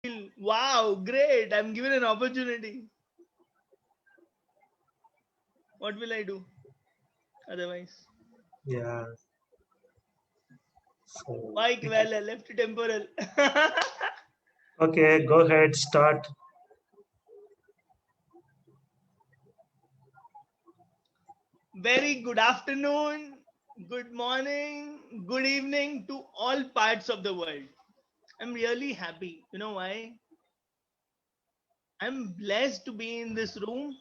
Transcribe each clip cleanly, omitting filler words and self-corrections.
Wow, great. I'm given an opportunity. What will I do otherwise? Yeah. So, Mike Vella, left temporal. okay, go ahead, start. Very good afternoon, good morning, good evening to all parts of the world. I'm really happy. You know why? I'm blessed to be in this room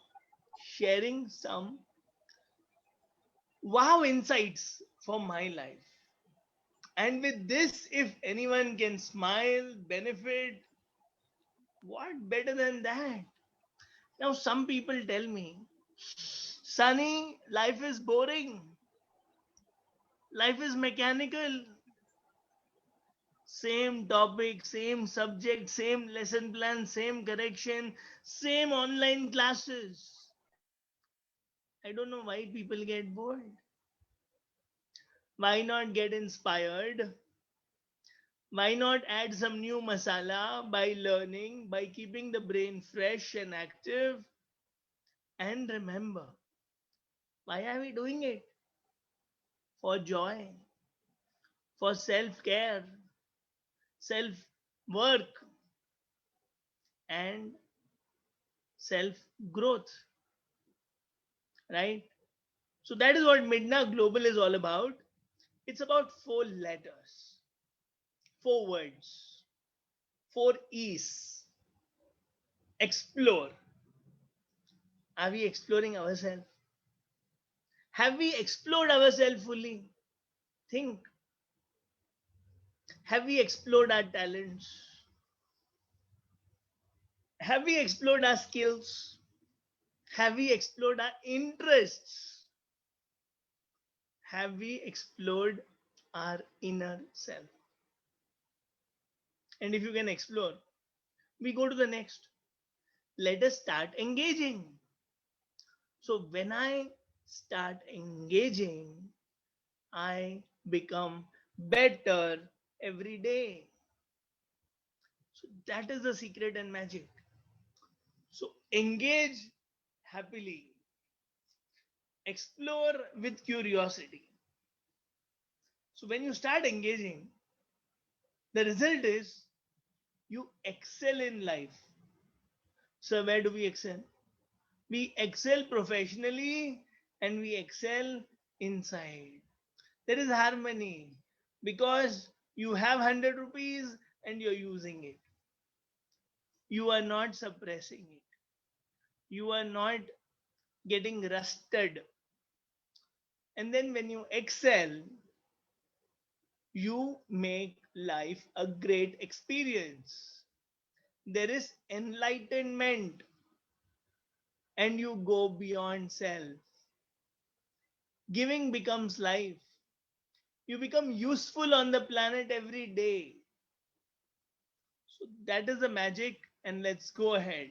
sharing some wow insights for my life. And with this, if anyone can smile, benefit, what better than that? Now, some people tell me, Sunny, life is boring, life is mechanical, same topic, same subject, same lesson plan, same correction, same online classes. I don't know why people get bored. Why not get inspired? Why not add some new masala by learning, by keeping the brain fresh and active? And remember, why are we doing it? For joy, for self care, self work, and self growth, right? So that is what Midna Global is all about. It's about four letters, four words, four E's. Explore. Are we exploring ourselves? Have we explored ourselves fully? Think. Have we explored our talents? Have we explored our skills? Have we explored our interests? Have we explored our inner self? And if you can explore, we go to the next. Let us start engaging. So when I start engaging, I become better every day. So that is the secret and magic. So engage happily, explore with curiosity. So when you start engaging, the result is you excel in life. So where do we excel? We excel professionally and we excel inside. There is harmony because you have 100 rupees and you're using it. You are not suppressing it. You are not getting rusted. And then when you excel, you make life a great experience. There is enlightenment and you go beyond self. Giving becomes life. You become useful on the planet every day. So that is the magic. And let's go ahead.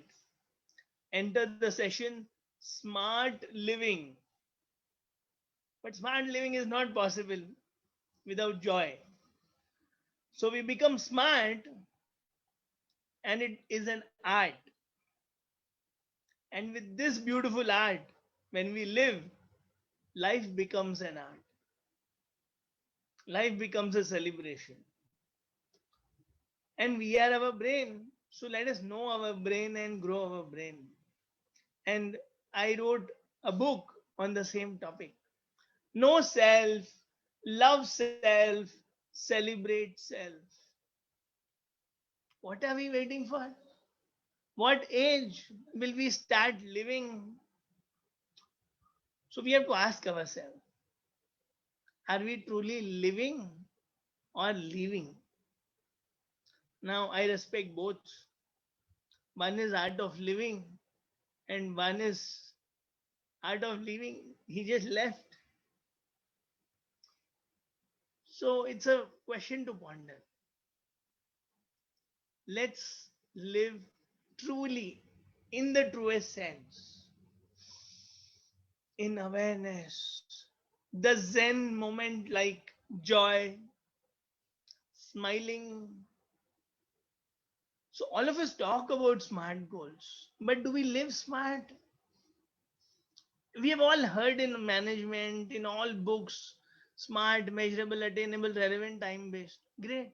Enter the session smart living. But smart living is not possible without joy. So we become smart and it is an art. And with this beautiful art, when we live, life becomes an art. Life becomes a celebration. And we are our brain. So let us know our brain and grow our brain. And I wrote a book on the same topic. Know self, love self, celebrate self. What are we waiting for? What age will we start living? So we have to ask ourselves, are we truly living or living? Now I respect both. One is art of living and one is art of living. He just left. So it's a question to ponder. Let's live truly in the truest sense, in awareness, the Zen moment like joy, smiling. So all of us talk about smart goals, but do we live smart? We have all heard in management, in all books, smart, measurable, attainable, relevant, time based. Great.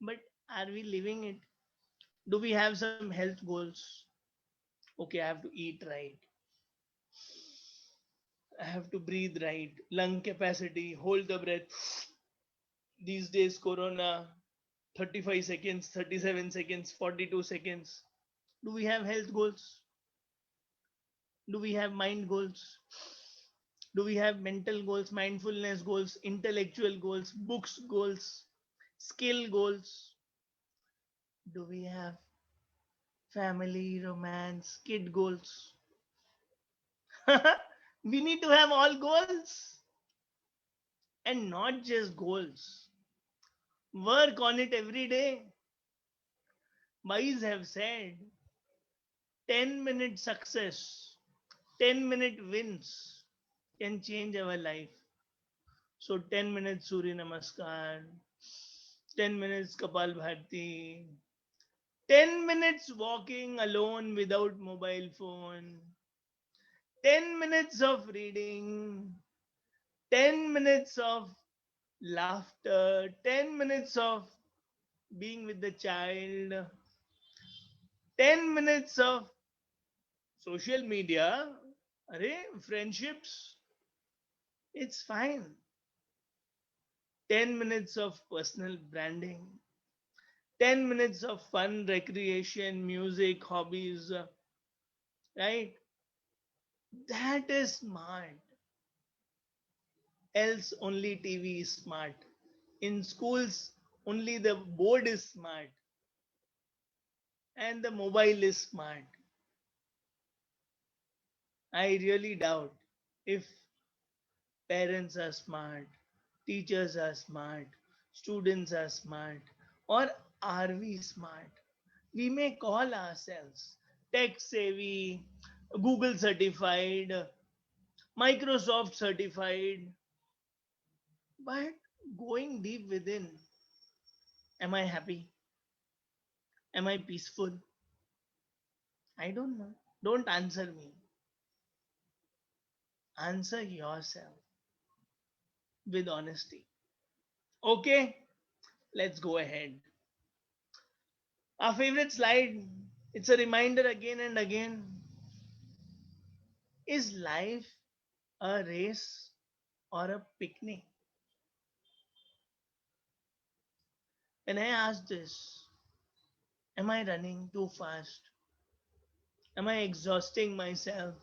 But are we living it? Do we have some health goals? Okay, I have to eat right. I have to breathe right. Lung capacity, hold the breath. These days, Corona, 35 seconds, 37 seconds, 42 seconds. Do we have health goals? Do we have mind goals? Do we have mental goals, mindfulness goals, intellectual goals, books goals, skill goals? Do we have family, romance, kid goals? We need to have all goals and not just goals. Work on it every day. Wise have said 10-minute success, 10-minute wins can change our life. So 10 minutes Surya Namaskar, 10 minutes Kapal Bharti, 10 minutes walking alone without mobile phone, 10 minutes of reading, 10 minutes of laughter, 10 minutes of being with the child, 10 minutes of social media, array, friendships, it's fine. 10 minutes of personal branding, 10 minutes of fun, recreation, music, hobbies, right? That is smart. Else, only TV is smart. In schools, only the board is smart and the mobile is smart. I really doubt if parents are smart, teachers are smart, students are smart, or are we smart? We may call ourselves tech savvy, Google certified, Microsoft certified, but going deep within, am I happy? Am I peaceful? I don't know. Don't answer me. Answer yourself with honesty. Okay, let's go ahead. Our favorite slide, it's a reminder again and again. Is life a race or a picnic? When I ask this, am I running too fast? Am I exhausting myself?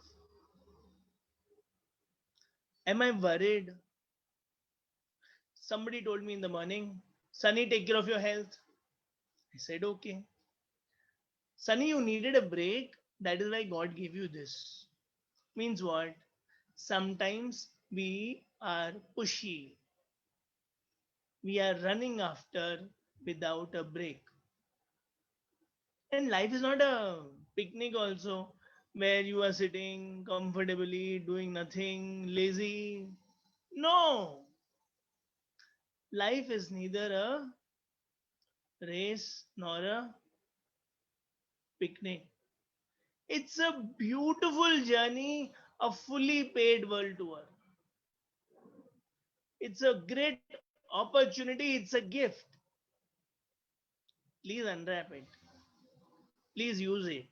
Am I worried? Somebody told me in the morning, Sunny, take care of your health. I said, okay. Sunny, you needed a break. That is why God gave you this. Means what? Sometimes we are pushy. We are running after without a break. And life is not a picnic, also, where you are sitting comfortably, doing nothing, lazy. No! Life is neither a race nor a picnic. It's a beautiful journey, a fully paid world tour. It's a great opportunity, it's a gift. Please unwrap it. Please use it.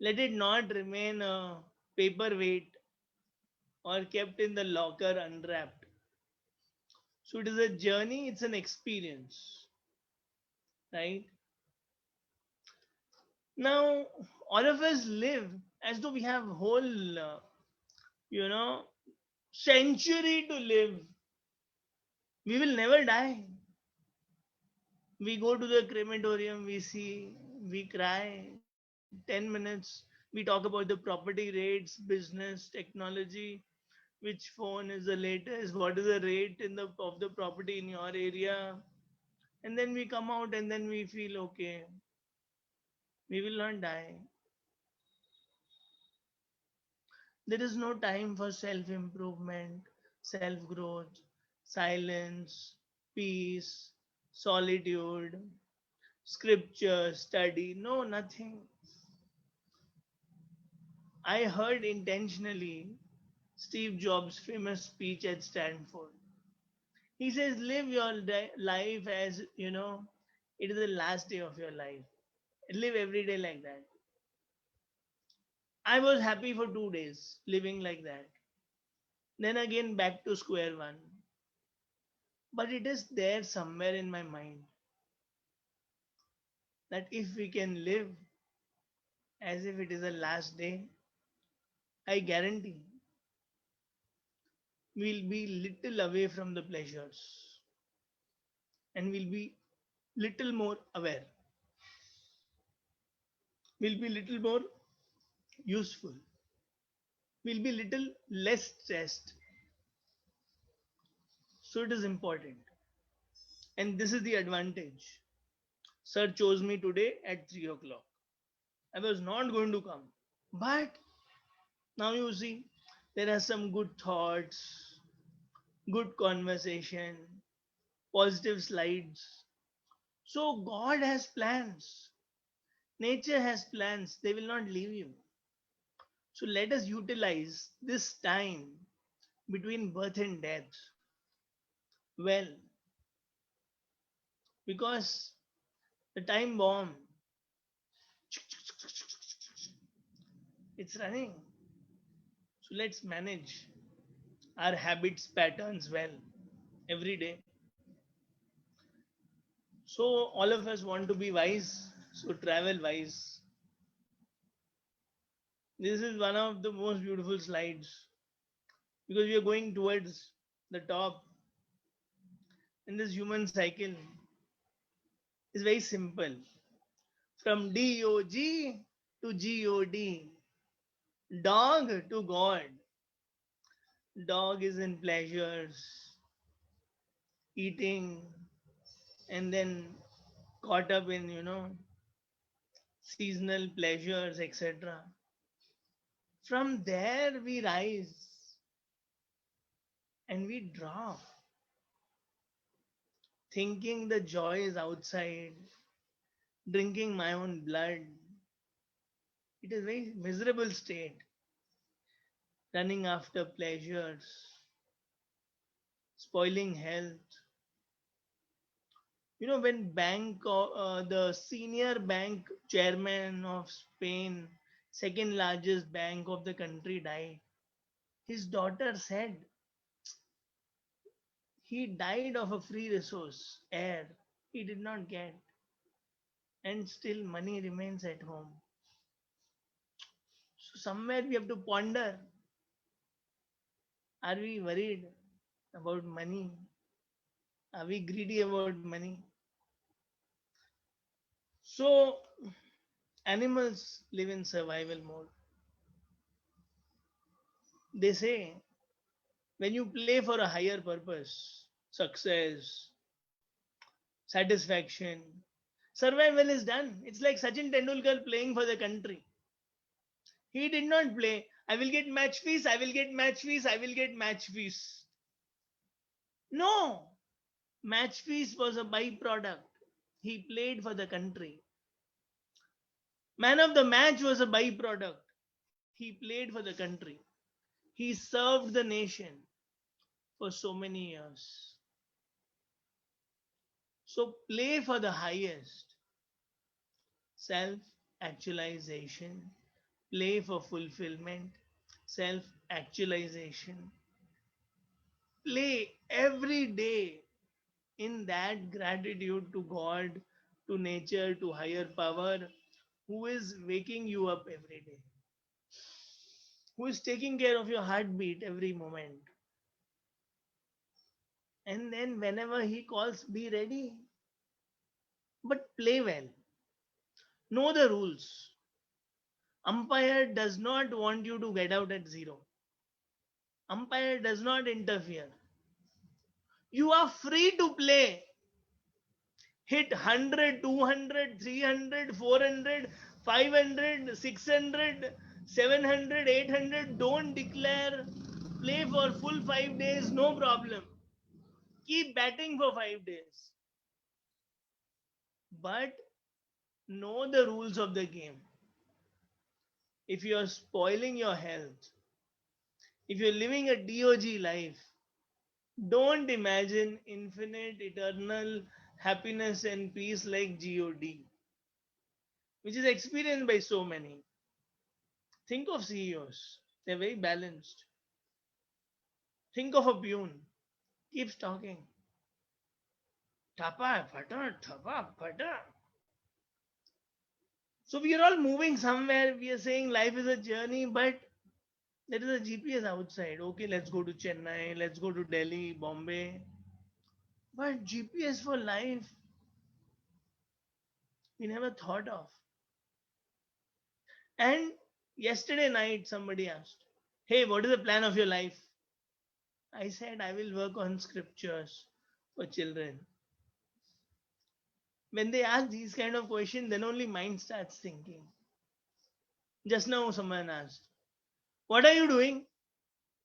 Let it not remain a paperweight or kept in the locker unwrapped. So it is a journey, it's an experience, right? Now, all of us live as though we have whole, you know, century to live. We will never die. We go to the crematorium, we see, we cry. 10 minutes, we talk about the property rates, business, technology, which phone is the latest, what is the rate in the of the property in your area, and then we come out and then we feel okay. We will not die. There is no time for self improvement, self growth, silence, peace, solitude. scripture, study. No, nothing. I heard intentionally Steve Jobs' famous speech at Stanford. He says, live your life as, it is the last day of your life. Live every day like that. I was happy for 2 days living like that. Then again back to square one. But it is there somewhere in my mind that if we can live as if it is the last day, I guarantee we'll be little away from the pleasures and we'll be little more aware. We'll be little more useful. We'll be little less stressed. So it is important. And this is the advantage. Sir chose me today at 3 o'clock. I was not going to come. But now you see, there are some good thoughts, good conversation, positive slides. So God has plans. Nature has plans. They will not leave you. So let us utilize this time between birth and death well, because the time bomb, it's running. So let's manage our habits patterns well every day. So all of us want to be wise, so travel wise. This is one of the most beautiful slides because we are going towards the top, and this human cycle is very simple. From DOG to God, dog to God. Dog is in pleasures, eating, and then caught up in, seasonal pleasures, etc. From there, we rise and we drop, thinking the joy is outside, drinking my own blood. It is a very miserable state, running after pleasures, spoiling health. When the senior bank chairman of Spain, second largest bank of the country, died, his daughter said he died of a free resource, air. He did not get, and still money remains at home. So somewhere we have to ponder: are we worried about money? Are we greedy about money? So animals live in survival mode. They say when you play for a higher purpose, success, satisfaction, survival is done. It's like Sachin Tendulkar playing for the country. He did not play, I will get match fees, I will get match fees, I will get match fees. No, match fees was a byproduct. He played for the country. Man of the match was a byproduct. He played for the country. He served the nation for so many years. So play for the highest. Self actualization. Play for fulfillment. Self actualization. Play every day in that gratitude to God, to nature, to higher power, who is waking you up every day, who is taking care of your heartbeat every moment. And then, whenever He calls, be ready. But play well. Know the rules. Umpire does not want you to get out at zero. Umpire does not interfere. You are free to play. Hit 100, 200, 300, 400, 500, 600, 700, 800. Don't declare. Play for full 5 days, no problem. Keep batting for 5 days. But Know the rules of the game. If you are spoiling your health, if you're living a DOG life, don't imagine infinite, eternal happiness and peace like God, which is experienced by so many. Think of CEOs, they're very balanced. Think of a peon, keeps talking. Tapa, pata, tapa, pata. So we are all moving somewhere. We are saying life is a journey, but there is a GPS outside. Okay, let's go to Chennai, let's go to Delhi, Bombay. But GPS for life, we never thought of. And yesterday night, somebody asked, "Hey, what is the plan of your life?" I said, "I will work on scriptures for children." When they ask these kind of questions, then only mind starts thinking. Just now, someone asked, "What are you doing?"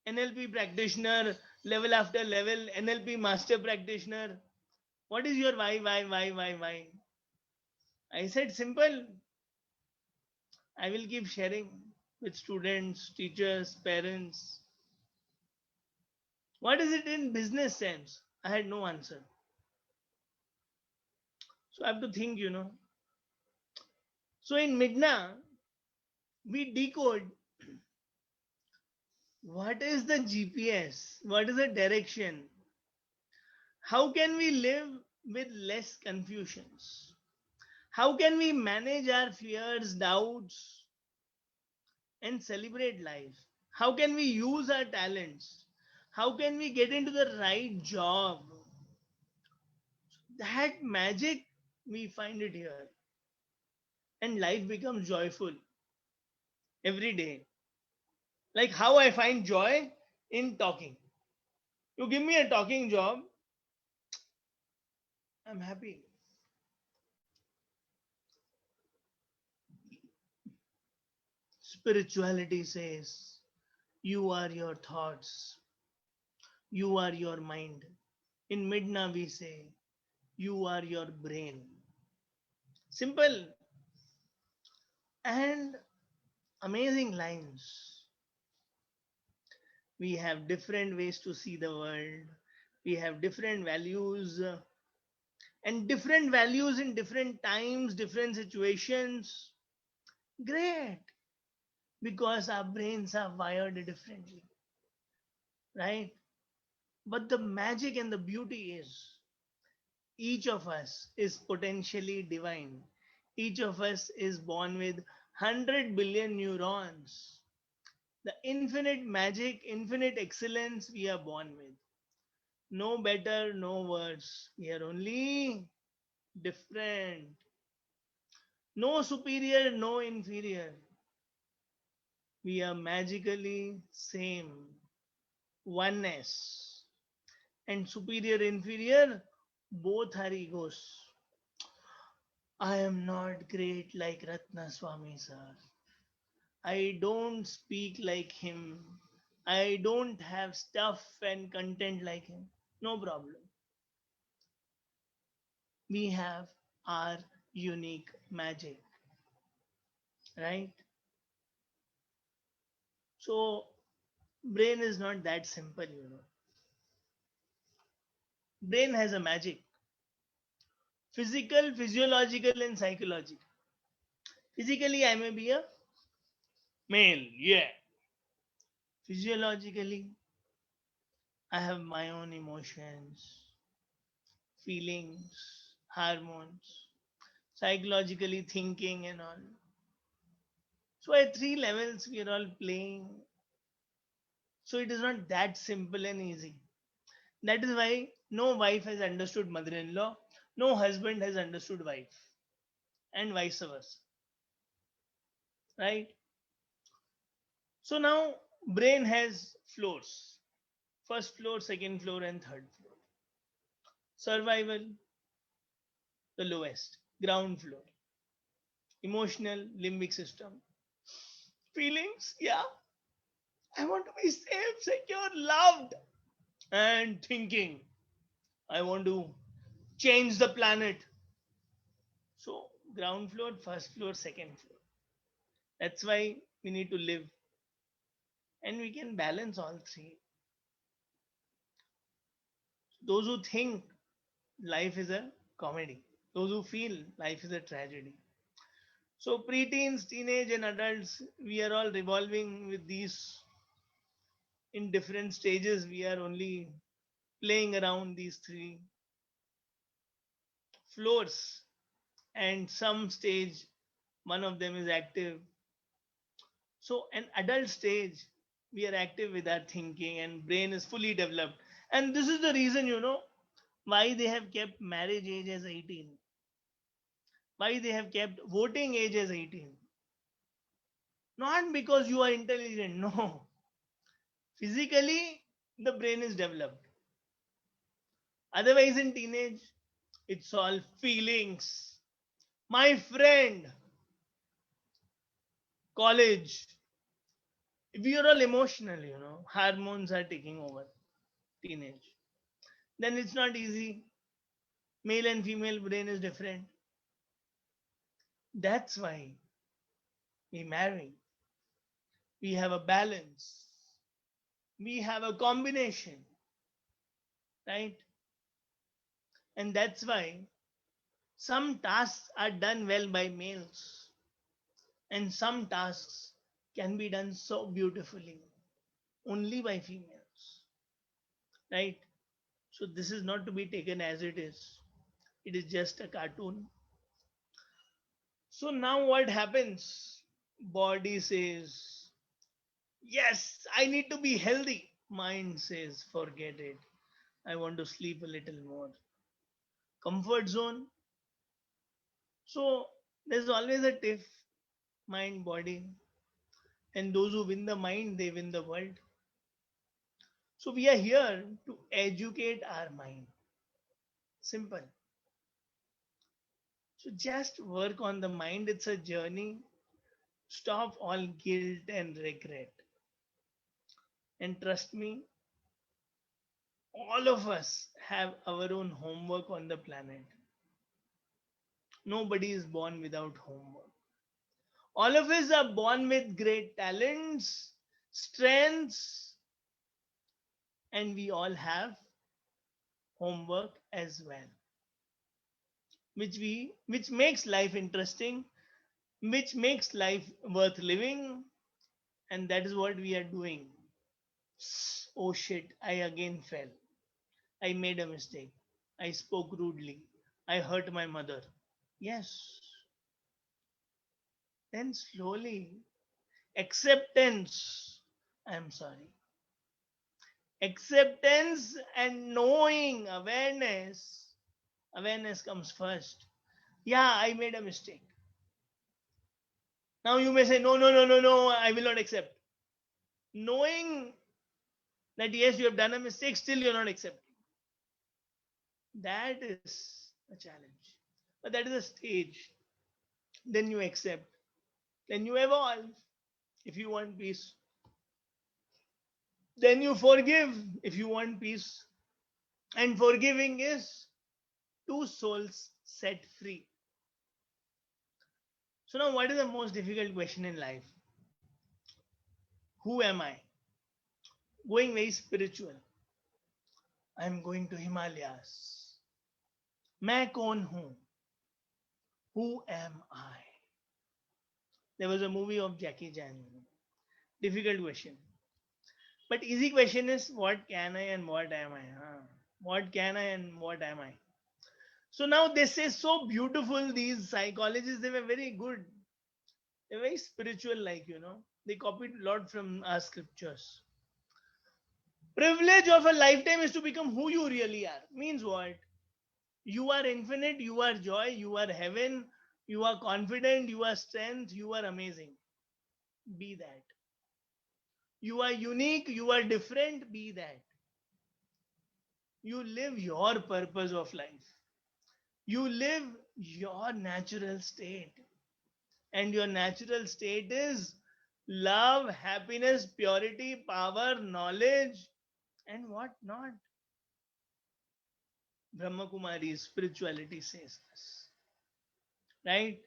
NLP practitioner, level after level, NLP master practitioner. What is your why? I said, simple. I will keep sharing with students, teachers, parents. What is it in business sense? I had no answer. So I have to think. So in Midna, we decode what is the GPS? What is the direction? How can we live with less confusions? How can we manage our fears, doubts, and celebrate life? How can we use our talents? How can we get into the right job? That magic, we find it here. And life becomes joyful every day. Like how I find joy in talking. You give me a talking job, I'm happy. Spirituality says, you are your thoughts, you are your mind. In Midna, we say, you are your brain. Simple and amazing lines. We have different ways to see the world, we have different values, and different values in different times, different situations. Great, because our brains are wired differently, right? But the magic and the beauty is each of us is potentially divine. Each of us is born with 100 billion neurons. The infinite magic, infinite excellence we are born with. No better, no worse. We are only different. No superior, no inferior. We are magically same. Oneness. And superior, inferior, both are egos. I am not great like Ratna Swami sir. I don't speak like him. I don't have stuff and content like him. No problem. We have our unique magic, right? So, brain is not that simple. Brain has a magic, physical, physiological, and psychological. Physically, I may be a male, yeah. Physiologically, I have my own emotions, feelings, hormones, psychologically thinking, and all. So, at three levels, we are all playing. So, it is not that simple and easy. That is why no wife has understood mother in law, no husband has understood wife, and vice versa, right? So, now brain has floors: first floor, second floor, and third floor. Survival, the lowest, ground floor. Emotional, limbic system. Feelings, yeah, I want to be safe, secure, loved. And thinking, I want to change the planet. So, ground floor, first floor, second floor. That's why we need to live, and we can balance all three. Those who think life is a comedy, those who feel life is a tragedy. So, preteens, teenage, and adults, we are all revolving with these in different stages. We are only playing around these three floors, and some stage, one of them is active. So, an adult stage, we are active with our thinking, and brain is fully developed. And this is the reason, why they have kept marriage age as 18, why they have kept voting age as 18. Not because you are intelligent, no. Physically, the brain is developed. Otherwise, in teenage, it's all feelings. My friend, college, we are all emotional, hormones are taking over teenage. Then it's not easy. Male and female brain is different. That's why we marry. We have a balance. We have a combination, right? And that's why some tasks are done well by males, and some tasks can be done so beautifully only by females, right? So this is not to be taken as it is. It is just a cartoon. So now what happens? Body says, yes, I need to be healthy. Mind says, forget it. I want to sleep a little more. Comfort zone. So there's always a tiff, mind, body. And those who win the mind, they win the world. So we are here to educate our mind. Simple. So just work on the mind. It's a journey. Stop all guilt and regret. And trust me, all of us have our own homework on the planet. Nobody is born without homework. All of us are born with great talents, strengths, and we all have homework as well, which makes life interesting, which makes life worth living, and that is what we are doing. Oh shit, I again fell. I made a mistake. I spoke rudely. I hurt my mother. Yes. Then slowly, acceptance. I'm sorry. Acceptance and knowing, awareness. Awareness comes first. Yeah, I made a mistake. Now you may say, no, no, no, no, no, I will not accept. Knowing that yes, you have done a mistake, still you're not accepting. That is a challenge. But that is a stage. Then you accept. Then you evolve if you want peace. Then you forgive if you want peace. And forgiving is two souls set free. So, now what is the most difficult question in life? Who am I? Going very spiritual. I'm going to Himalayas. मैं कौन हूं? Who am I? There was a movie of Jackie Chan. Difficult question. But easy question is what can I and what am I? Huh? What can I and what am I? So now they say so beautiful, these psychologists, they were very good. They're very spiritual, They copied a lot from our scriptures. Privilege of a lifetime is to become who you really are. Means what? You are infinite, you are joy, you are heaven, you are confident, you are strength, you are amazing. Be that. You are unique, you are different, be that. You live your purpose of life. You live your natural state. And your natural state is love, happiness, purity, power, knowledge, and what not. Brahma Kumari's spirituality says this. Right?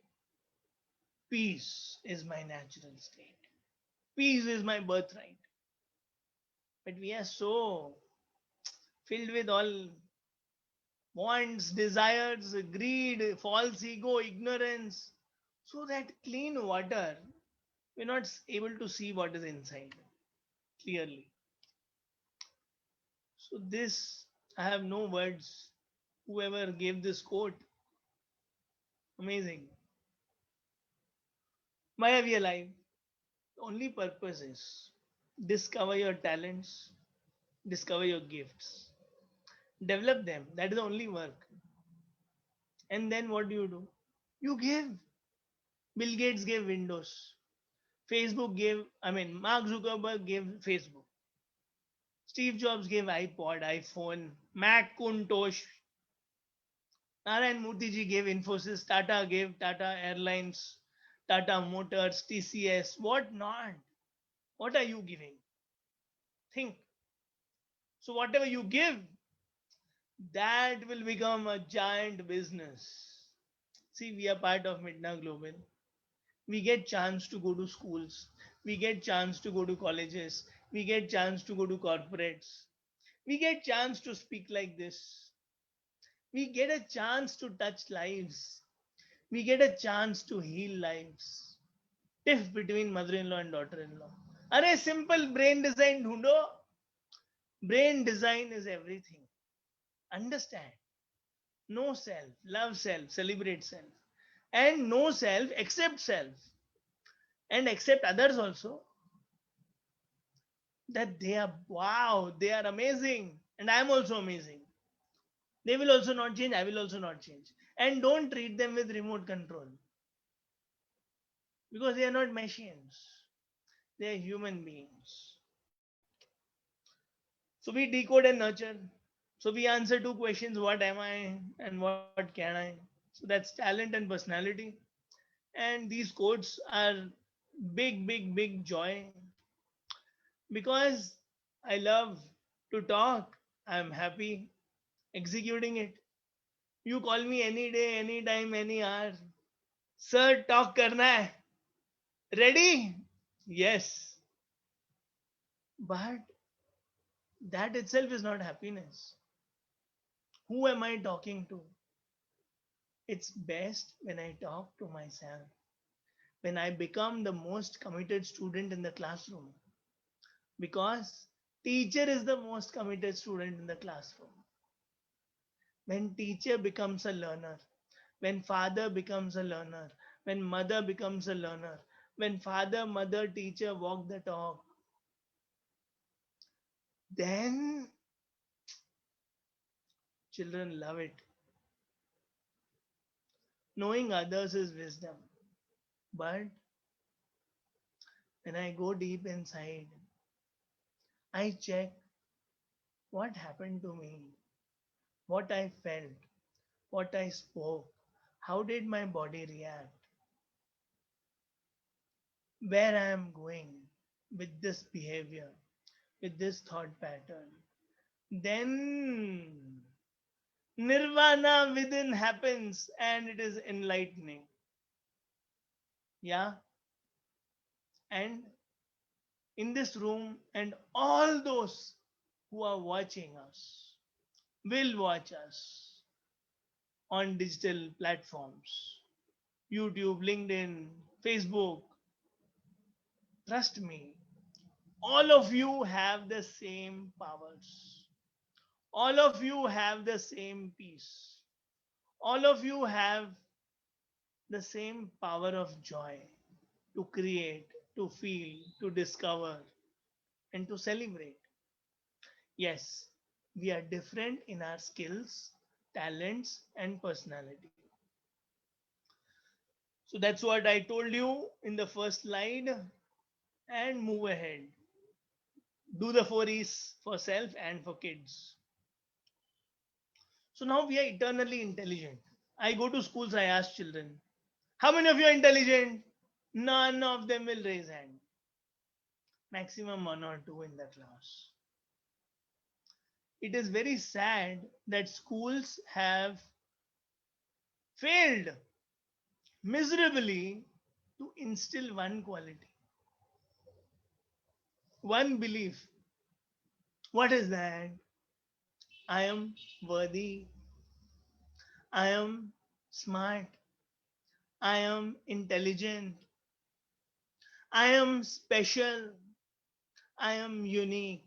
Peace is my natural state. Peace is my birthright. But we are so filled with all wants, desires, greed, false ego, ignorance, so that clean water, we're not able to see what is inside clearly. So, this, I have no words. Whoever gave this quote, amazing. Why are we alive? The only purpose is discover your talents, discover your gifts, develop them. That is the only work. And then what do? You give. Bill Gates gave Windows. Mark Zuckerberg gave Facebook. Steve Jobs gave iPod, iPhone, Macintosh. Narayan Murthy ji gave Infosys. Tata gave Tata Airlines, Tata Motors, TCS. What not? What are you giving? Think. So whatever you give, that will become a giant business. See, we are part of Midna Global. We get chance to go to schools. We get chance to go to colleges. We get chance to go to corporates. We get chance to speak like this. We get a chance to touch lives. We get a chance to heal lives. Tiff between mother-in-law and daughter-in-law. Are simple brain design dhundo. Brain design is everything. Understand. Know self, love self, celebrate self. And know self, accept self. And accept others also. That they are, wow, they are amazing. And I am also amazing. They will also not change, I will also not change. And don't treat them with remote control. Because they are not machines. They are human beings. So we decode and nurture. So we answer two questions: what am I and what can I? So that's talent and personality. And these quotes are big joy because I love to talk. I'm happy executing it. You call me any day, any time, any hour. Sir, talk karna hai. Ready? Yes. But that itself is not happiness. Who am I talking to? It's best when I talk to myself, when I become the most committed student in the classroom. Because teacher is the most committed student in the classroom. When teacher becomes a learner, when father becomes a learner, when mother becomes a learner, when father, mother, teacher walk the talk, then children love it. Knowing others is wisdom. But when I go deep inside, I check what happened to me, what I felt, what I spoke, how did my body react, where I am going with this behavior, with this thought pattern. Then nirvana within happens and it is enlightening. Yeah. And in this room, and all those who are watching us will watch us on digital platforms: YouTube, LinkedIn, Facebook. Trust me, all of you have the same powers. All of you have the same peace. All of you have the same power of joy to create, to feel, to discover, and to celebrate. Yes, we are different in our skills, talents, and personality. So that's what I told you in the first slide. And move ahead. Do the four E's for self and for kids. So now we are eternally intelligent. I go to schools, I ask children, how many of you are intelligent? None of them will raise hand. Maximum one or two in the class. It is very sad that schools have failed miserably to instill one quality, one belief. What is that? I am worthy, I am smart, I am intelligent, I am special, I am unique,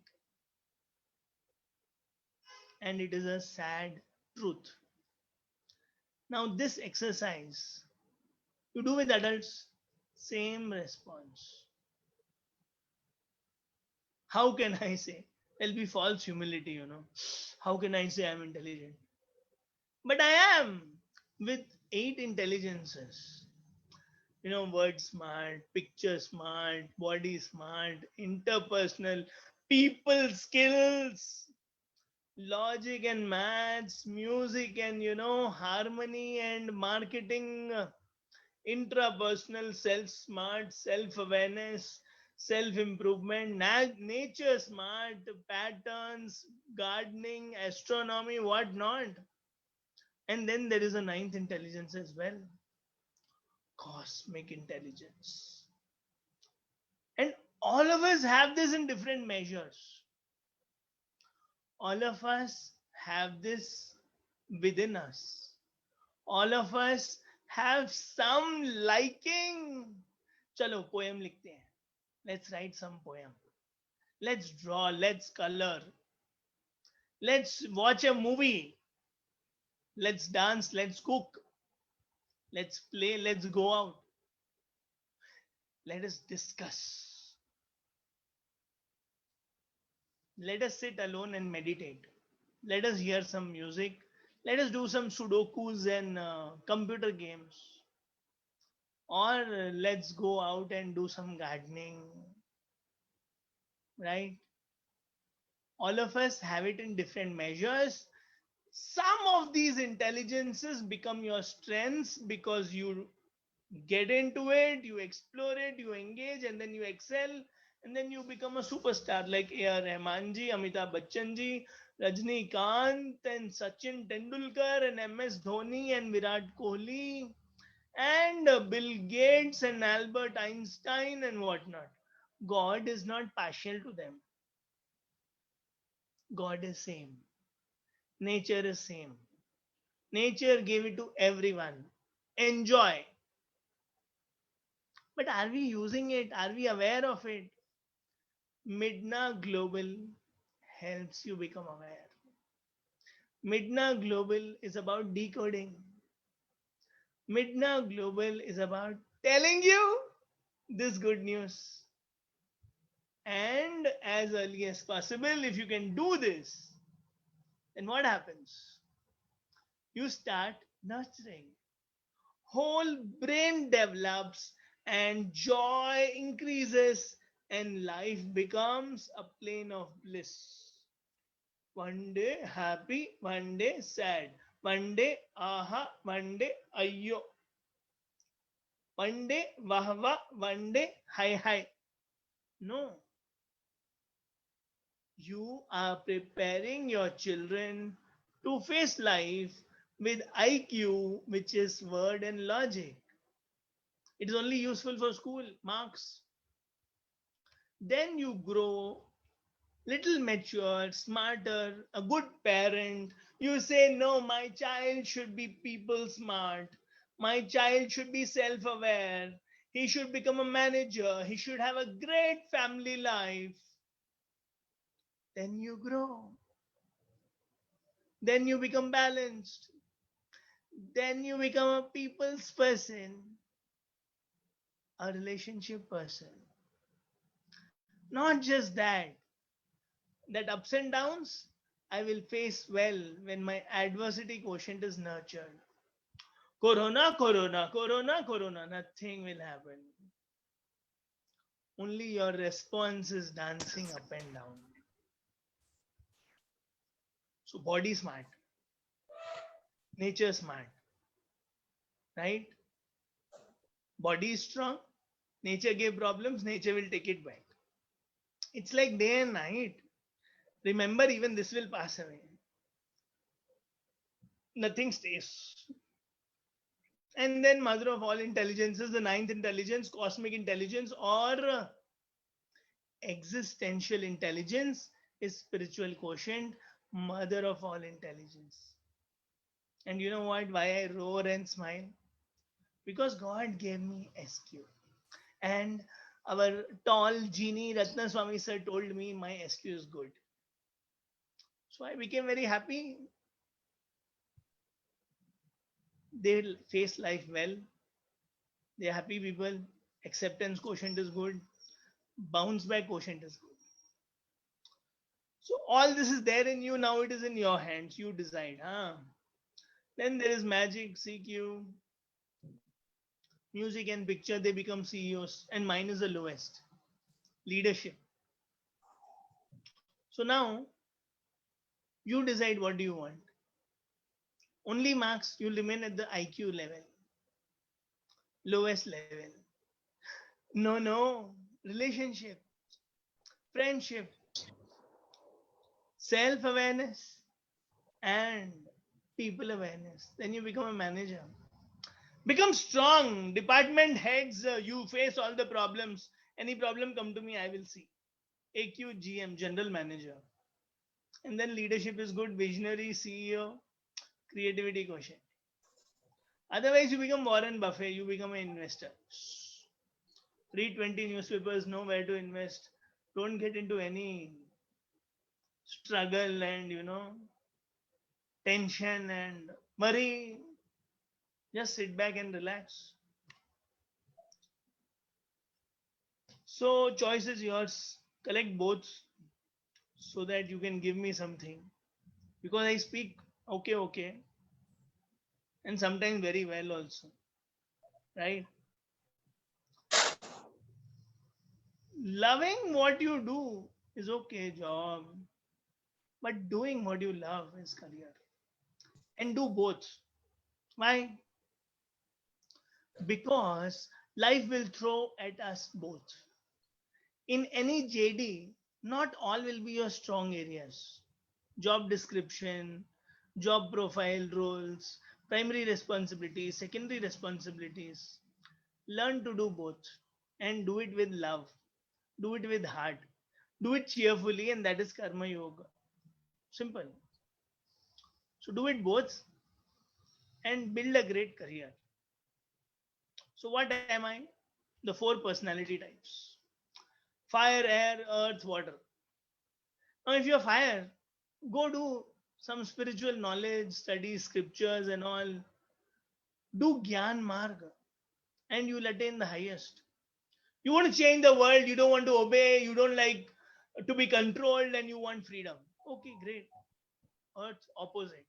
and it is a sad truth. Now, this exercise you do with adults, same response. How can I say? There'll be false humility. How can I say I'm intelligent? But I am with 8 intelligences. Word smart, picture smart, body smart, interpersonal, people skills, logic and maths, music and harmony and marketing, intrapersonal, self smart, self awareness, self improvement, nature smart, patterns, gardening, astronomy, what not. And then there is a ninth intelligence as well, cosmic intelligence. And all of us have this in different measures. All of us have this within us. All of us have some liking. Chalo, poem likhte hain. Let's write some poem. Let's draw. Let's color. Let's watch a movie. Let's dance. Let's cook. Let's play. Let's go out. Let us discuss. Let us sit alone and meditate. Let us hear some music. Let us do some sudokus and computer games. Or let's go out and do some gardening. Right? All of us have it in different measures. Some of these intelligences become your strengths because you get into it, you explore it, you engage, and then you excel, and then you become a superstar like A.R. Rahman ji, Amitabh Bachchan ji, Rajnikant, and Sachin Tendulkar, and MS Dhoni, and Virat Kohli, and Bill Gates, and Albert Einstein, and whatnot. God is not partial to them. God is same. Nature is same. Nature gave it to everyone. Enjoy. But are we using it? Are we aware of it? Midna Global helps you become aware. Midna Global is about decoding. Midna Global is about telling you this good news. And as early as possible, if you can do this, then what happens? You start nurturing. Whole brain develops and joy increases and life becomes a plane of bliss. One day happy, one day sad, one day aha, one day ayyo, one day wah wah, one day hi hi. No, you are preparing your children to face life with IQ, which is word and logic. It is only useful for school marks. Then you grow little mature, smarter, a good parent. You say, no, my child should be people smart. My child should be self aware. He should become a manager. He should have a great family life. Then you grow. Then you become balanced. Then you become a people's person, a relationship person. Not just that ups and downs I will face well when my adversity quotient is nurtured. Corona, corona, corona, corona, nothing will happen. Only your response is dancing up and down. So, body smart, nature smart, right? Body is strong, nature gave problems, nature will take it back. It's like day and night. Remember, even this will pass away. Nothing stays. And then mother of all intelligences, the ninth intelligence, cosmic intelligence or existential intelligence, is spiritual quotient, mother of all intelligence. And you know what? Why I roar and smile? Because God gave me SQ. And our tall genie Ratna Swami sir told me my SQ is good. So I became very happy. They face life well. They're happy people. Acceptance quotient is good. Bounce back quotient is good. So all this is there in you. Now it is in your hands. You decide. Huh? Then there is magic, CQ, music and picture. They become CEOs. And mine is the lowest. Leadership. So now you decide what do you want. Only marks you remain at the IQ level, lowest level. No, no. Relationship, friendship, self awareness, and people awareness. Then you become a manager. Become strong. Department heads, you face all the problems. Any problem, come to me, I will see. AQ, GM, general manager. And then leadership is good, visionary, CEO, creativity quotient. Otherwise, you become Warren Buffett, you become an investor. Read 20 newspapers, know where to invest. Don't get into any struggle and, tension and worry. Just sit back and relax. So, choice is yours. Collect both so that you can give me something. Because I speak okay, okay, and sometimes very well also. Right? Loving what you do is okay, job. But doing what you love is career. And do both. Why? Because life will throw at us both. In any JD, not all will be your strong areas. Job description, job profile roles, primary responsibilities, secondary responsibilities. Learn to do both and do it with love, do it with heart, do it cheerfully, and that is Karma Yoga. Simple. So do it both and build a great career. So, what am I? The four personality types: fire, air, earth, water. Now, if you're fire, go do some spiritual knowledge, study scriptures and all. Do Gyan Marg and you'll attain the highest. You want to change the world, you don't want to obey, you don't like to be controlled, and you want freedom. Okay, great. Earth, opposite.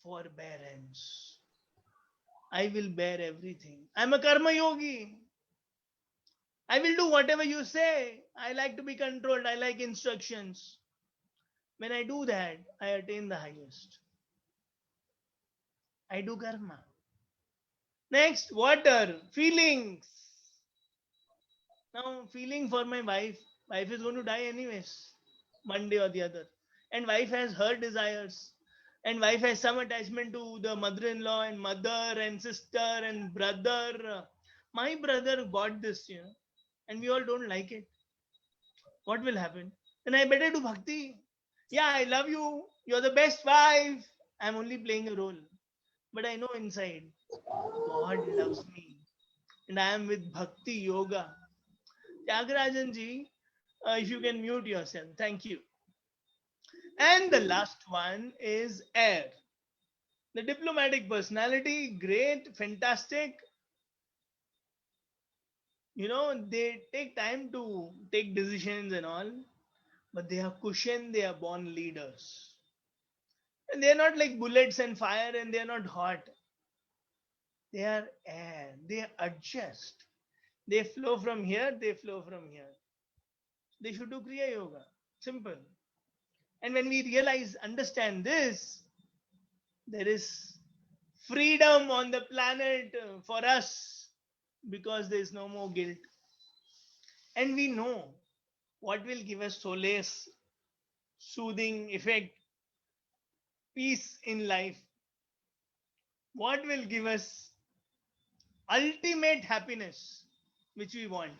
Forbearance. I will bear everything. I'm a karma yogi. I will do whatever you say. I like to be controlled. I like instructions. When I do that, I attain the highest. I do karma. Next, water, feelings. Now, feeling for my wife. Wife is going to die anyways, one day or the other. And wife has her desires. And wife has some attachment to the mother-in-law and mother and sister and brother. My brother bought this, and we all don't like it. What will happen? Then I better do bhakti. Yeah, I love you. You're the best wife. I'm only playing a role. But I know inside, God loves me. And I am with bhakti yoga. Tyagarajan ji, if you can mute yourself. Thank you. And the last one is air. The diplomatic personality, great, fantastic. They take time to take decisions and all, but they are cushion, they are born leaders. And they are not like bullets and fire, and they are not hot. They are air. They adjust. They flow from here, they flow from here. They should do Kriya Yoga. Simple. And when we realize, understand this, there is freedom on the planet for us because there is no more guilt. And we know what will give us solace, soothing effect, peace in life. what will give us ultimate happiness, which we want.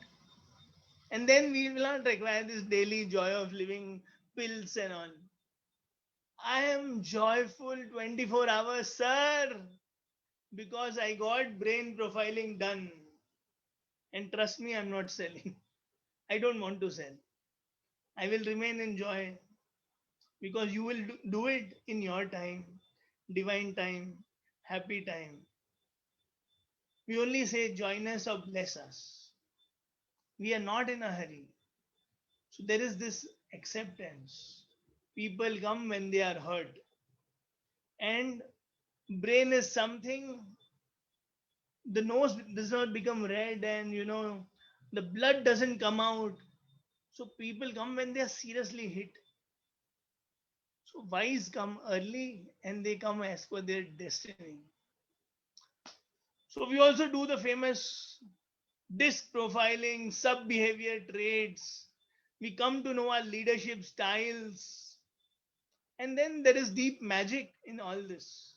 And then we will not require this daily joy of living pills and all. I am joyful 24 hours, sir, because I got brain profiling done. And trust me, I'm not selling. I don't want to sell. I will remain in joy because you will do it in your time, divine time, happy time. We only say join us or bless us. We are not in a hurry. So there is this acceptance. People come when they are hurt. And brain is something, the nose does not become red and the blood doesn't come out. So people come when they are seriously hit. So wise come early and they come as per their destiny. So we also do the famous disc profiling, sub behavior traits. We come to know our leadership styles. And then there is deep magic in all this.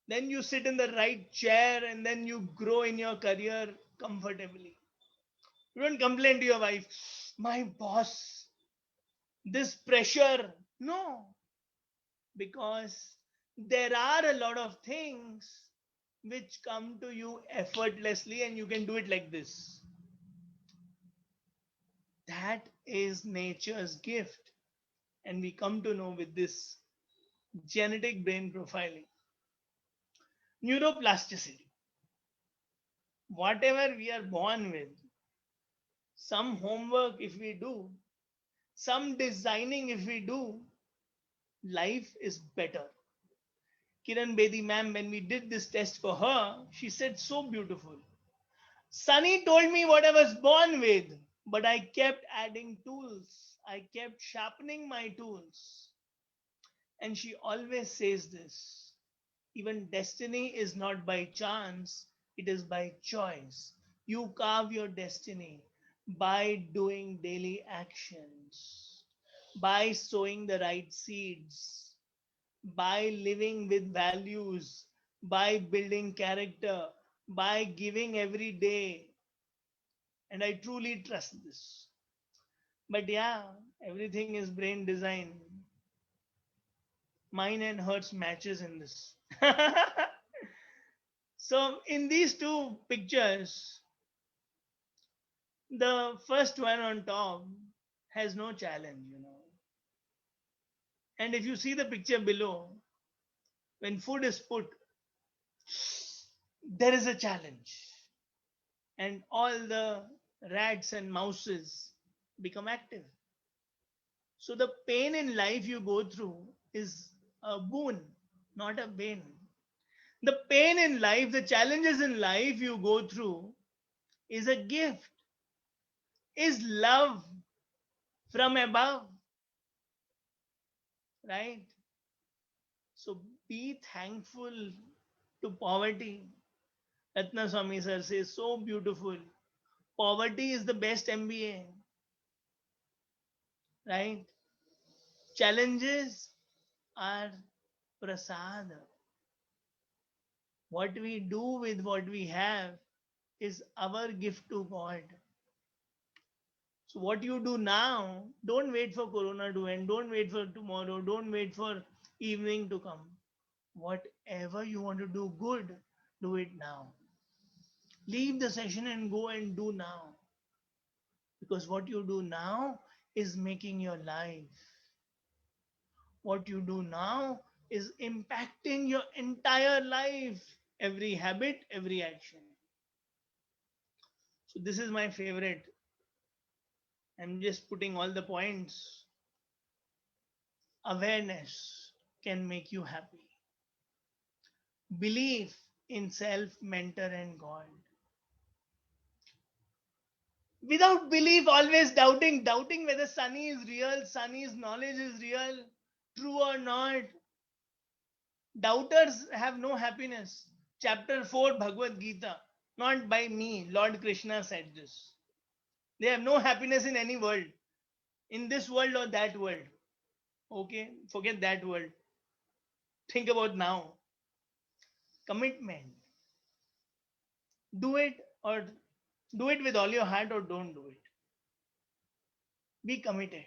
Then you sit in the right chair and then you grow in your career comfortably. You don't complain to your wife, my boss, this pressure. No, because there are a lot of things which come to you effortlessly and you can do it like this. That is nature's gift. And we come to know with this genetic brain profiling. Neuroplasticity. Whatever we are born with, some homework if we do, some designing if we do, life is better. Kiran Bedi ma'am, when we did this test for her, she said so beautiful. Sunny told me what I was born with, but I kept adding tools. I kept sharpening my tools. And she always says this, even destiny is not by chance, it is by choice. You carve your destiny by doing daily actions, by sowing the right seeds, by living with values, by building character, by giving every day. And I truly trust this. But yeah, everything is brain design. Mine and hers matches in this. So in these two pictures, the first one on top has no challenge. And if you see the picture below, when food is put, there is a challenge. And all the rats and mouses become active. So the pain in life you go through is a boon, not a bane. The pain in life, the challenges in life you go through is a gift, is love from above, right? So be thankful to poverty. Ratna Swami sir says so beautiful. Poverty is the best MBA, right? Challenges are prasad. What we do with what we have is our gift to God. So what you do now, don't wait for Corona to end. Don't wait for tomorrow. Don't wait for evening to come. Whatever you want to do good, do it now. Leave the session and go and do now. Because what you do now is making your life. What you do now is impacting your entire life. Every habit, every action. So this is my favorite. I'm just putting all the points. Awareness can make you happy. Belief in self, mentor, and God. Without belief, always doubting whether Sunny is real, Sunny's knowledge is real, true or not. Doubters have no happiness. Chapter 4, Bhagavad Gita. Not by me, Lord Krishna said this. They have no happiness in any world, in this world or that world. Okay, forget that world. Think about now. Commitment. Do it, or do it with all your heart, or don't do it. Be committed.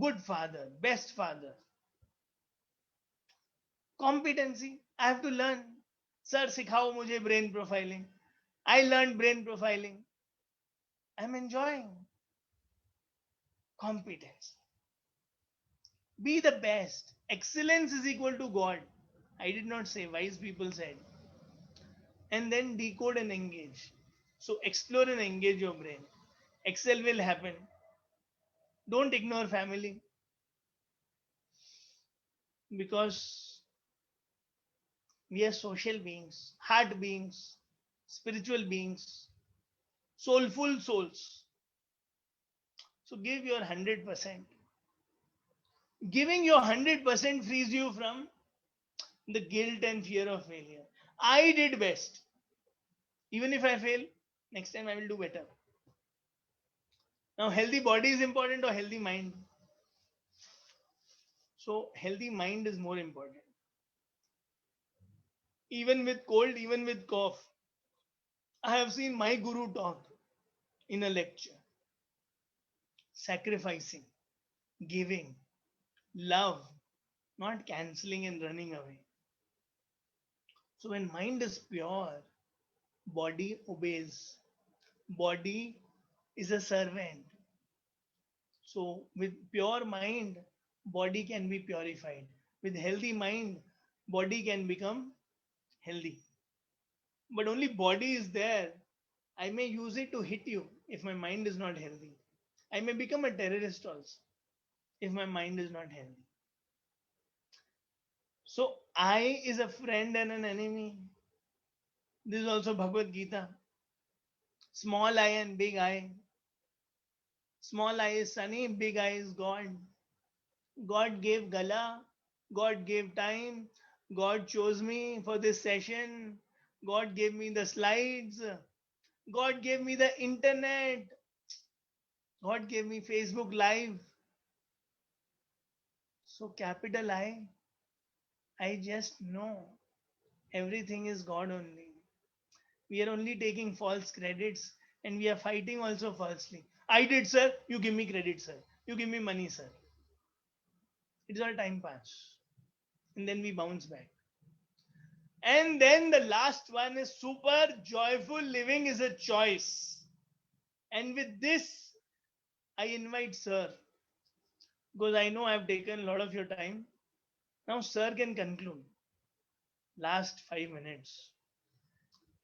Good father, best father. Competency. I have to learn. Sir, सिखाओ मुझे brain profiling. I learned brain profiling. I'm enjoying. Competence. Be the best. Excellence is equal to God. I did not say, wise people said. And then decode and engage. So explore and engage your brain. Excel will happen. Don't ignore family, because we are social beings, heart beings, spiritual beings, soulful souls. So give your 100%. Giving your 100% frees you from the guilt and fear of failure. I did best. Even if I fail, next time I will do better. Now, healthy body is important or healthy mind? So, healthy mind is more important. Even with cold, even with cough, I have seen my guru talk in a lecture. Sacrificing, giving, love, not canceling and running away. So, when mind is pure, body obeys. Body is a servant. So, with pure mind, body can be purified. With healthy mind, body can become healthy. But only body is there. I may use it to hit you if my mind is not healthy. I may become a terrorist also if my mind is not healthy. So, I is a friend and an enemy. This is also Bhagavad Gita. Small I and big I. Small I is Sunny, big I is God. God gave Gala, God gave time, God chose me for this session, God gave me the slides, God gave me the internet, God gave me Facebook Live. So, capital I just know everything is God only. We are only taking false credits and we are fighting also falsely. I did, sir, you give me credit, sir. You give me money, sir. It is all time pass. And then we bounce back. And then the last one is super joyful living is a choice. And with this, I invite Sir, because I know I've taken a lot of your time. Now, Sir can conclude last 5 minutes.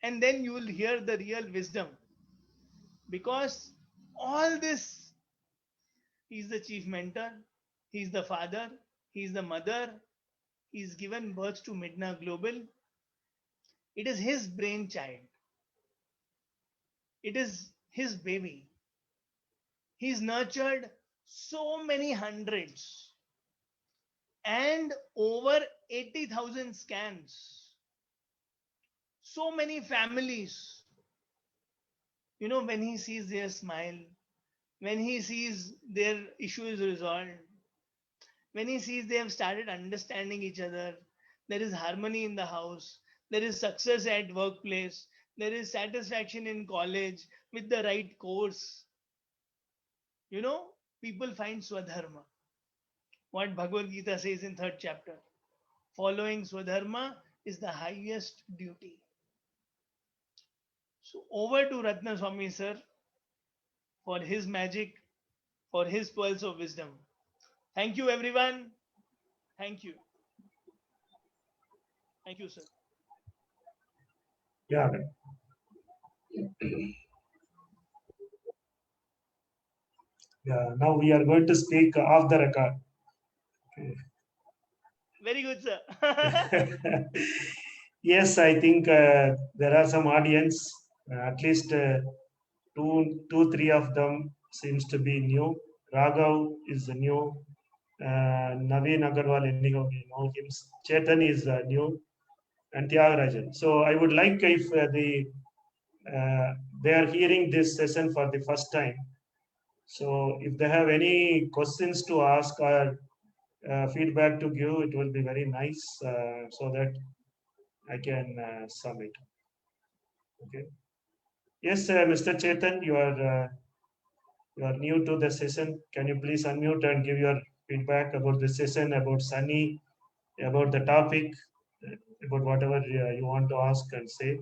And then you will hear the real wisdom. Because all this, he's the chief mentor, he's the father, he's the mother, he's given birth to Midna Global. It is his brainchild, it is his baby. He's nurtured so many hundreds and over 80,000 scans. So many families. You know, when he sees their smile, when he sees their issue is resolved, when he sees they have started understanding each other, there is harmony in the house, there is success at workplace, there is satisfaction in college with the right course. You know, people find Swadharma. What Bhagavad Gita says in third chapter. Following Swadharma is the highest duty. So over to Ratna Swami sir for his magic, for his pearls of wisdom. Thank you everyone. Thank you. Thank you, sir. Yeah. Yeah. Now we are going to speak off the record. Okay. Very good, sir. Yes, I think there are some audience, at least three of them seems to be new. Raghav is new. Naveen Agarwal, anyhow, we know him. Chetan is new, and Tyagarajan. So I would like if they are hearing this session for the first time. So if they have any questions to ask or feedback to give, it will be very nice, so that I can sum it. Okay. Yes, Mr. Chetan, you are new to the session. Can you please unmute and give your feedback about the session, about Sunny, about the topic, about whatever you want to ask and say?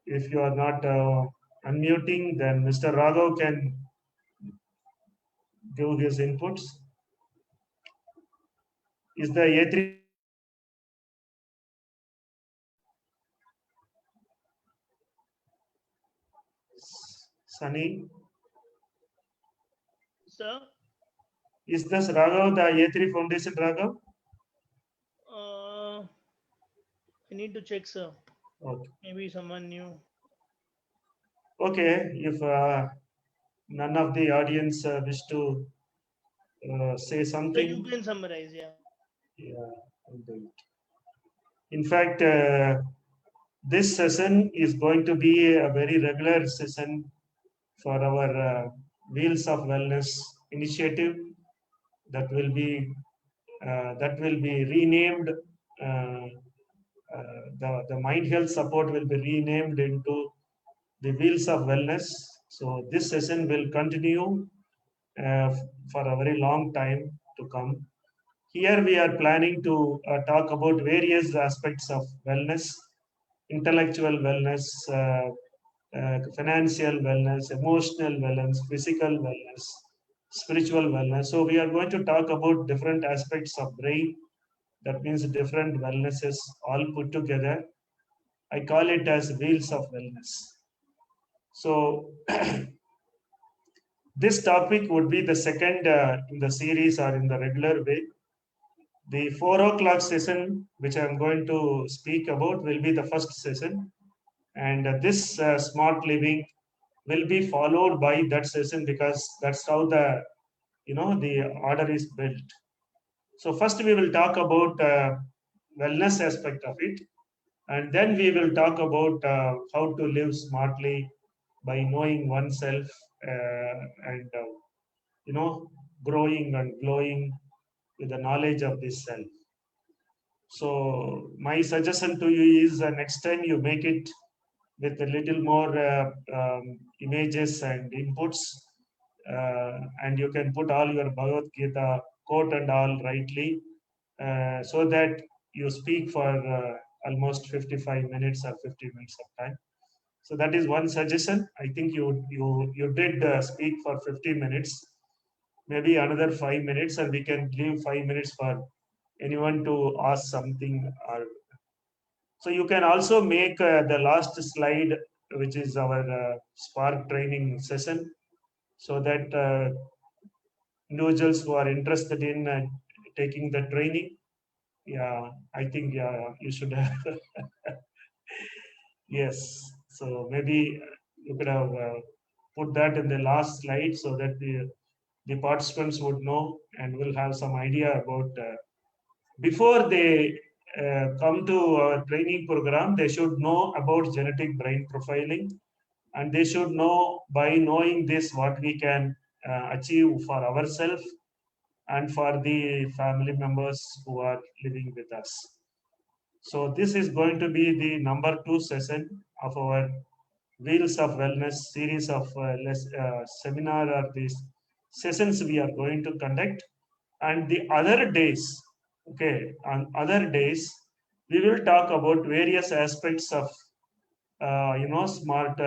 If you are not unmuting, then Mr. Raghav can give his inputs. Is the A3 Sunny? Sir, Is this Raghav the A3 Foundation Raghav? I need to check, sir. Okay. Maybe someone new. Okay. If none of the audience wish to say So something, you can summarize, yeah. yeah, I'll do it. In fact, this session is going to be a very regular session for our Wheels of Wellness initiative that will be renamed. Uh, the Mind Health Support will be renamed into the Wheels of Wellness. So this session will continue uh, for a very long time to come. Here we are planning to talk about various aspects of wellness, intellectual wellness, financial wellness, emotional wellness, physical wellness, spiritual wellness. So we are going to talk about different aspects of brain. That means different wellnesses all put together. I call it as wheels of wellness. So this topic would be the second in the series or in the regular way. The 4 o'clock session, which I'm going to speak about, will be the first session, and this smart living will be followed by that session because that's how the order is built. So first we will talk about wellness aspect of it, and then we will talk about how to live smartly by knowing oneself and you know growing and glowing with the knowledge of this self. So my suggestion to you is next time you make it with a little more images and inputs, and you can put all your Bhagavad Gita quote and all rightly, so that you speak for almost 55 minutes or 50 minutes of time. So that is one suggestion. I think you did speak for 50 minutes, maybe another 5 minutes, and we can leave 5 minutes for anyone to ask something. Or so you can also make the last slide, which is our Spark training session, so that individuals who are interested in taking the training, yeah, I think yeah, you should have. Yes. So maybe you could have put that in the last slide so that the participants would know and will have some idea about before they come to our training program, they should know about genetic brain profiling, and they should know by knowing this what we can achieve for ourselves and for the family members who are living with us. So this is going to be the number 2 session of our Wheels of Wellness series of seminar or these sessions we are going to conduct. And the other days, okay, on other days, we will talk about various aspects of smart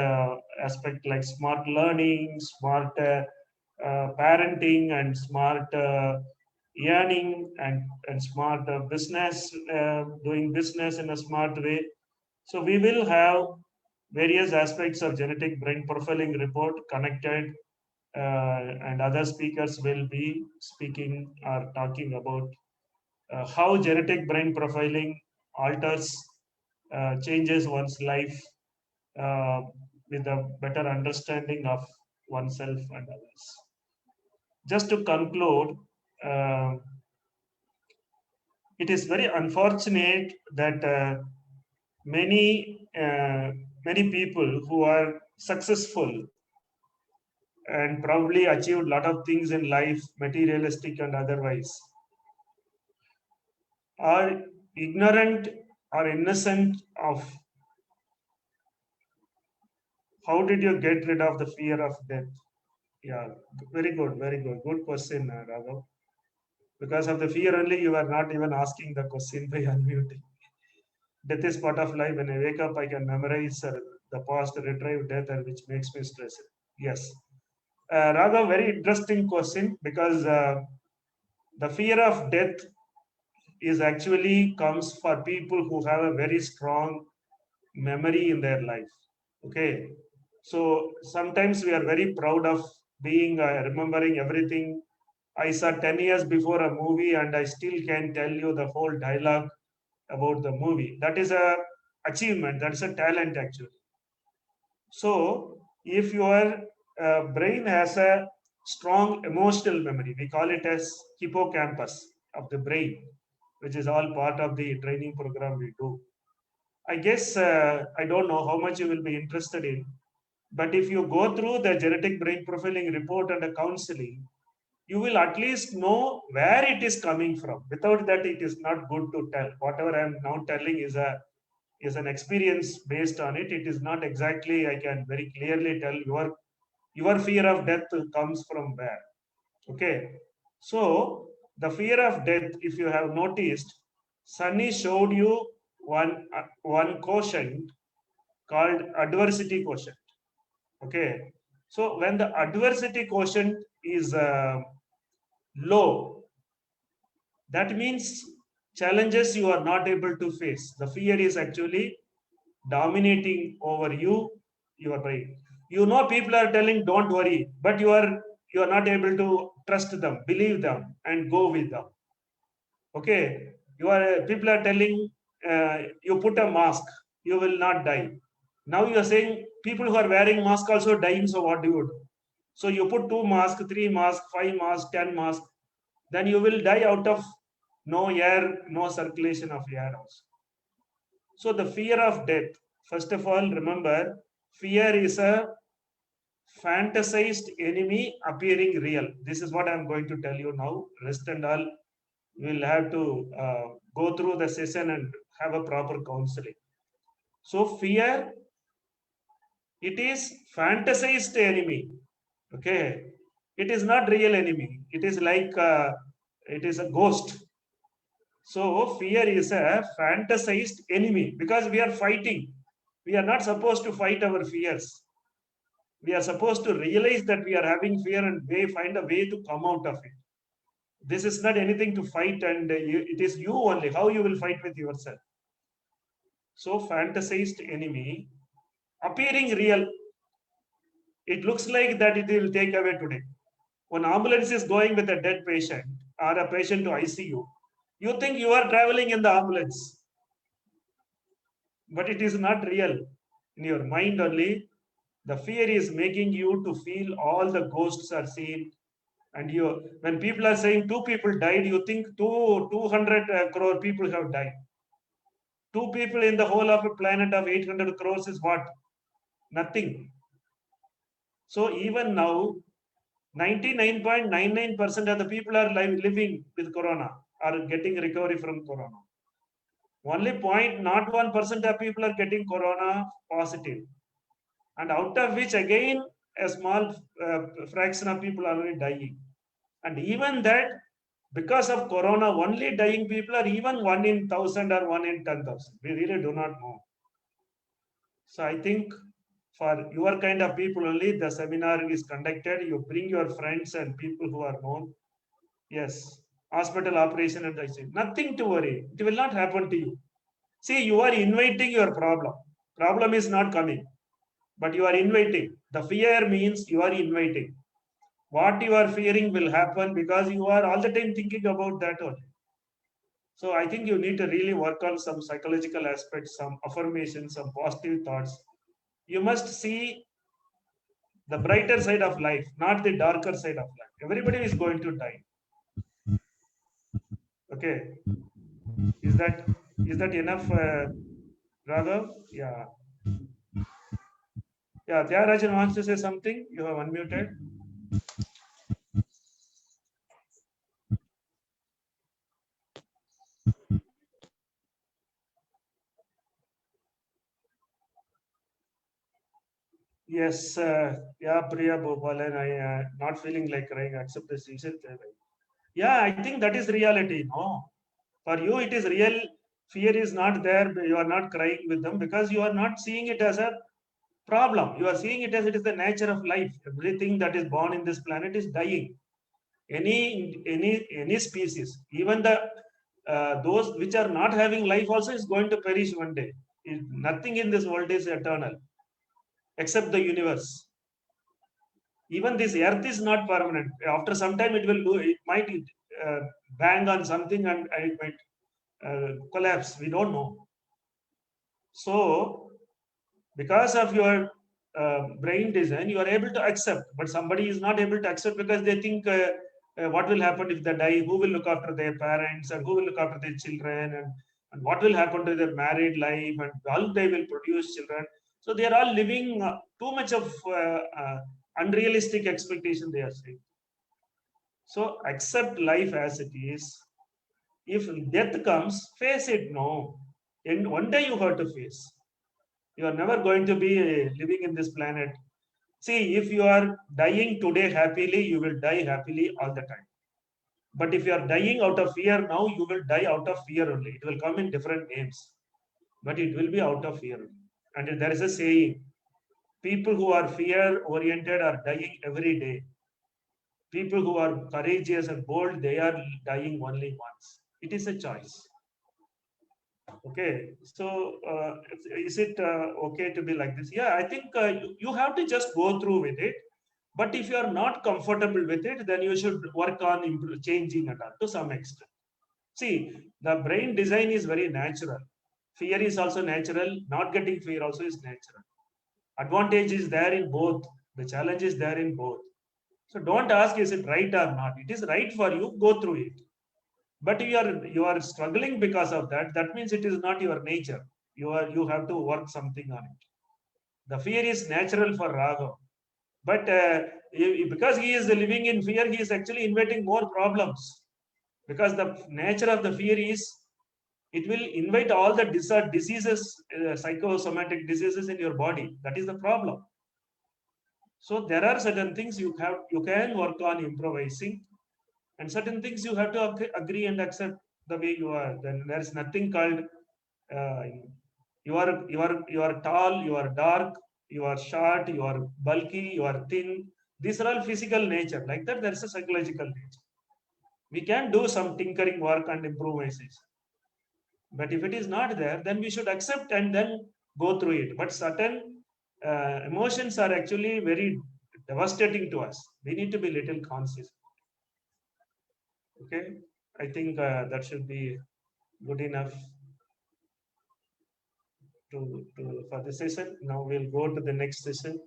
aspect like smart learning, smart parenting, and smart earning, and smart business, doing business in a smart way. So we will have various aspects of genetic brain profiling report connected, and other speakers will be speaking or talking about how genetic brain profiling alters, changes one's life uh, with a better understanding of oneself and others. Just to conclude, uh, it is very unfortunate that many people who are successful and probably achieved a lot of things in life, materialistic and otherwise, are ignorant or innocent of how did you get rid of the fear of death? Yeah, very good, very good. Good question, Raghav. Because of the fear only, you are not even asking the question by unmuting. Death is part of life. When I wake up, I can memorize the past, retrieve death, and which makes me stressed. Yes. Raghav, very interesting question because the fear of death is actually comes for people who have a very strong memory in their life. Okay. So sometimes we are very proud of being remembering everything. I saw 10 years before a movie and I still can tell you the whole dialogue about the movie. That is a achievement. That's a talent actually. So if your brain has a strong emotional memory, we call it as hippocampus of the brain, which is all part of the training program we do. I guess I don't know how much you will be interested in, but if you go through the genetic brain profiling report and the counseling, you will at least know where it is coming from. Without that, it is not good to tell. Whatever I am now telling is an experience based on it. It is not exactly I can very clearly tell your fear of death comes from where. Okay, so the fear of death, if you have noticed, Sunny showed you one quotient called adversity quotient. Okay, so when the adversity quotient is low, that means challenges you are not able to face. The fear is actually dominating over your brain. You know, people are telling don't worry, but you are not able to trust them, believe them, and go with them. Okay, people are telling you put a mask, you will not die. Now you are saying people who are wearing mask also dying. So what do you do? So you put 2 masks, 3 masks, 5 masks, 10 masks, then you will die out of no air, no circulation of air also. So the fear of death, first of all, remember, fear is a fantasized enemy appearing real. This is what I'm going to tell you now. Rest and all, we'll have to go through the session and have a proper counseling. So fear, it is fantasized enemy. Okay, it is not real enemy. It is like it is a ghost. So fear is a fantasized enemy because we are fighting. We are not supposed to fight our fears. We are supposed to realize that we are having fear and find a way to come out of it. This is not anything to fight, and it is you only. How you will fight with yourself? So fantasized enemy appearing real. It looks like that it will take away today. When ambulance is going with a dead patient or a patient to ICU, you think you are traveling in the ambulance, but it is not real. In your mind only, the fear is making you to feel all the ghosts are seen. And you, when people are saying 2 people died, you think 200 crore people have died. 2 people in the whole of a planet of 800 crores is what? Nothing. So even now, 99.99% of the people are living with corona, are getting recovery from corona. Only 0.01% of people are getting corona positive, and out of which again a small fraction of people are already dying. And even that, because of corona, only dying people are even 1 in 1,000 or 1 in 10,000. We really do not know. So I think for your kind of people only, the seminar is conducted. You bring your friends and people who are known. Yes, hospital operation and ICU. Nothing to worry. It will not happen to you. See, you are inviting your problem. Problem is not coming, but you are inviting. The fear means you are inviting. What you are fearing will happen because you are all the time thinking about that only. So I think you need to really work on some psychological aspects, some affirmations, some positive thoughts. You must see the brighter side of life, not the darker side of life. Everybody is going to die. Okay, is that enough, Raghav? Yeah, yeah. Tyagarajan wants to say something. You have unmuted. Yes, yeah, Priya Bhopalan, I not feeling like crying, accept this. You said, yeah, I think that is reality. No, for you it is real. Fear is not there. You are not crying with them because you are not seeing it as a problem. You are seeing it as it is the nature of life. Everything that is born in this planet is dying. Any species, even the those which are not having life also is going to perish one day. Nothing in this world is eternal except the universe. Even this earth is not permanent. After some time it will do, it might uh, bang on something and it might collapse. We don't know. So because of your brain design you are able to accept, but somebody is not able to accept because they think what will happen if they die, who will look after their parents and who will look after their children, and what will happen to their married life, and all they will produce children. So they are all living too much of unrealistic expectation, they are saying. So accept life as it is. If death comes, face it. No, and one day you have to face. You are never going to be living in this planet. See, if you are dying today happily, you will die happily all the time. But if you are dying out of fear now, you will die out of fear only. It will come in different names, but it will be out of fear. And there is a saying, people who are fear oriented are dying every day. People who are courageous and bold, they are dying only once. It is a choice. Okay, so is it okay to be like this? Yeah, I think you have to just go through with it. But if you are not comfortable with it, then you should work on changing it to some extent. See, the brain design is very natural. Fear is also natural. Not getting fear also is natural. Advantage is there in both. The challenge is there in both. So don't ask is it right or not. It is right for you. Go through it. But you are struggling because of that. That means it is not your nature. You have to work something on it. The fear is natural for Raghav, but because he is living in fear, he is actually inviting more problems. Because the nature of the fear is it will invite all the diseases, psychosomatic diseases in your body. That is the problem. So there are certain things you can work on improvising, and certain things you have to agree and accept the way you are. Then there is nothing called uh, you are tall, you are dark, you are short, you are bulky, you are thin. These are all physical nature. Like that, there is a psychological nature. We can do some tinkering work and improvisation. But if it is not there, then we should accept and then go through it. But certain emotions are actually very devastating to us. We need to be little conscious. Okay, I think that should be good enough to for the session. Now we'll go to the next session.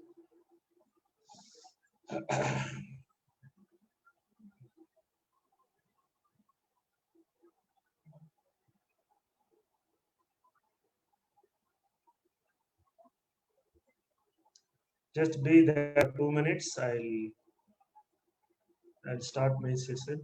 Just be there 2 minutes. I'll start my session.